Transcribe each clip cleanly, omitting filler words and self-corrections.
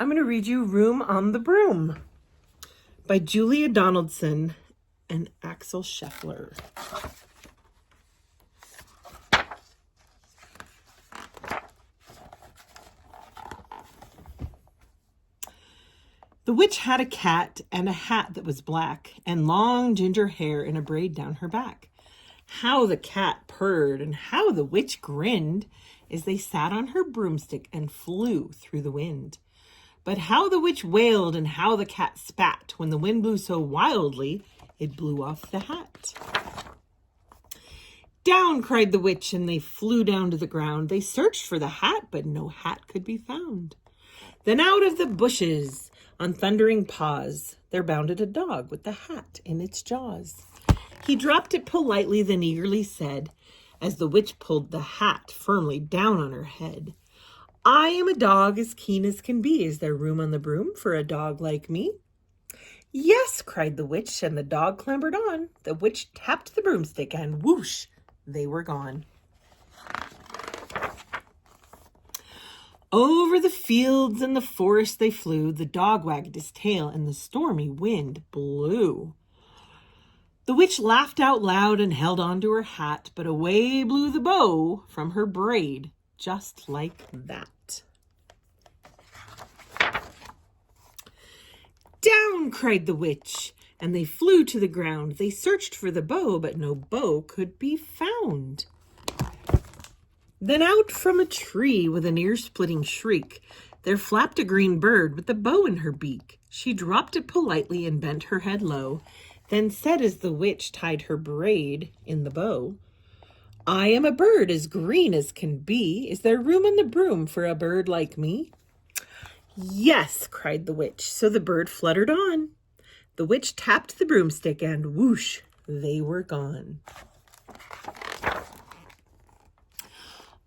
I'm going to read you Room on the Broom by Julia Donaldson and Axel Scheffler. The witch had a cat and a hat that was black and long ginger hair in a braid down her back. How the cat purred and how the witch grinned as they sat on her broomstick and flew through the wind. But how the witch wailed and how the cat spat when the wind blew so wildly it blew off the hat. Down, cried the witch, and they flew down to the ground. They searched for the hat, but no hat could be found. Then out of the bushes, on thundering paws, there bounded a dog with the hat in its jaws. He dropped it politely, then eagerly said, as the witch pulled the hat firmly down on her head, I am a dog as keen as can be. Is there room on the broom for a dog like me? Yes, cried the witch, and the dog clambered on. The witch tapped the broomstick, and whoosh, they were gone. Over the fields and the forest they flew. The dog wagged his tail, and the stormy wind blew. The witch laughed out loud and held on to her hat, but away blew the bow from her braid, just like that. Down, cried the witch, and they flew to the ground. They searched for the bow, but no bow could be found. Then out from a tree with an ear-splitting shriek, there flapped a green bird with the bow in her beak. She dropped it politely and bent her head low, then said as the witch tied her braid in the bow, I am a bird as green as can be. Is there room on the broom for a bird like me? Yes, cried the witch. So the bird fluttered on. The witch tapped the broomstick and whoosh, they were gone.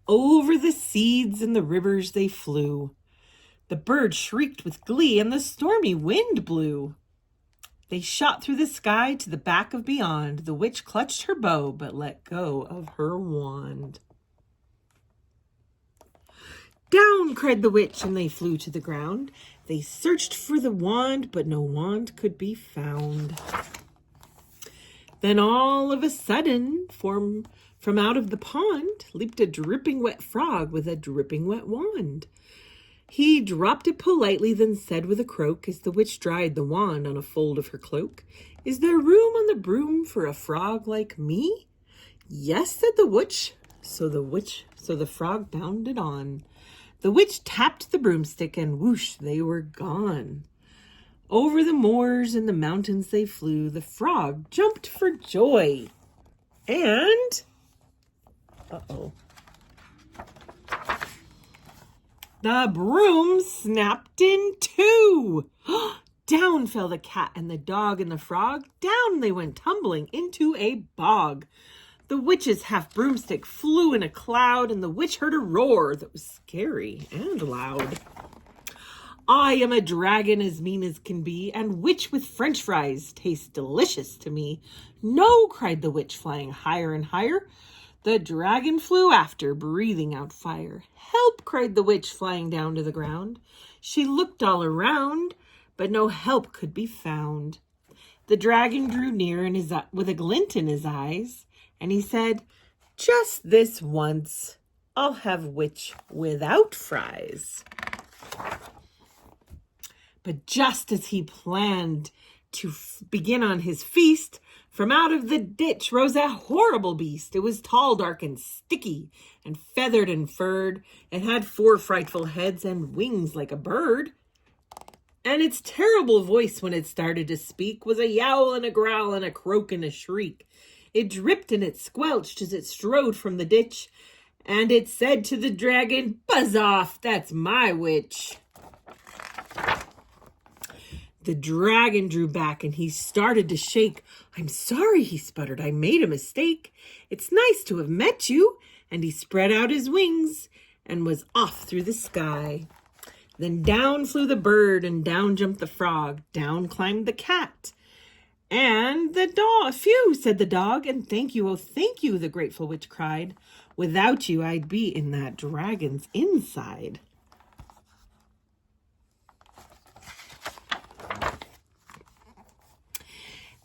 Over the seas and the rivers they flew. The bird shrieked with glee and the stormy wind blew. They shot through the sky to the back of beyond. The witch clutched her bow, but let go of her wand. Down, cried the witch, and they flew to the ground. They searched for the wand, but no wand could be found. Then all of a sudden, from out of the pond, leaped a dripping wet frog with a dripping wet wand. He dropped it politely, then said with a croak, as the witch dried the wand on a fold of her cloak, Is there room on the broom for a frog like me? Yes, said the witch. So the frog bounded on. The witch tapped the broomstick, and whoosh, they were gone. Over the moors and the mountains they flew. The frog jumped for joy. And... the broom snapped in two. Down fell the cat and the dog and the frog. Down they went tumbling into a bog. The witch's half broomstick flew in a cloud, and the witch heard a roar that was scary and loud. I am a dragon as mean as can be, and witch with French fries tastes delicious to me. No, cried the witch, flying higher and higher. The dragon flew after, breathing out fire. Help, cried the witch, flying down to the ground. She looked all around, but no help could be found. The dragon drew near with a glint in his eyes, and he said, Just this once, I'll have witch without fries. But just as he planned to begin on his feast, from out of the ditch rose a horrible beast. It was tall, dark, and sticky, and feathered and furred. It had 4 frightful heads and wings like a bird. And its terrible voice, when it started to speak, was a yowl and a growl and a croak and a shriek. It dripped and it squelched as it strode from the ditch, and it said to the dragon, Buzz off, that's my witch. The dragon drew back and he started to shake. I'm sorry, he sputtered. I made a mistake. It's nice to have met you. And he spread out his wings and was off through the sky. Then down flew the bird and down jumped the frog. Down climbed the cat. And the dog. Phew, said the dog. And thank you, oh, thank you, the grateful witch cried. Without you, I'd be in that dragon's inside.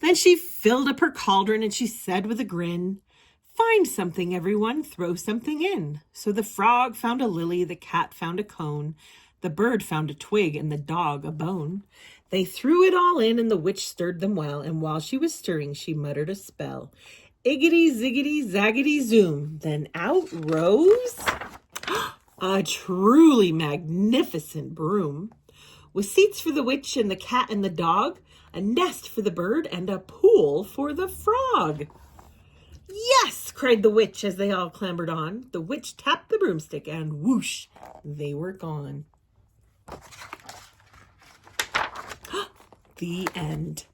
And she filled up her cauldron and she said with a grin, "Find something, everyone, throw something in." So the frog found a lily, the cat found a cone, the bird found a twig, and the dog a bone. They threw it all in, and the witch stirred them well, and while she was stirring, she muttered a spell. Iggity, ziggity, zaggity, zoom. Then out rose a truly magnificent broom, with seats for the witch and the cat and the dog, a nest for the bird, and a pool for the frog. "Yes!" cried the witch as they all clambered on. The witch tapped the broomstick, and whoosh, they were gone. The end.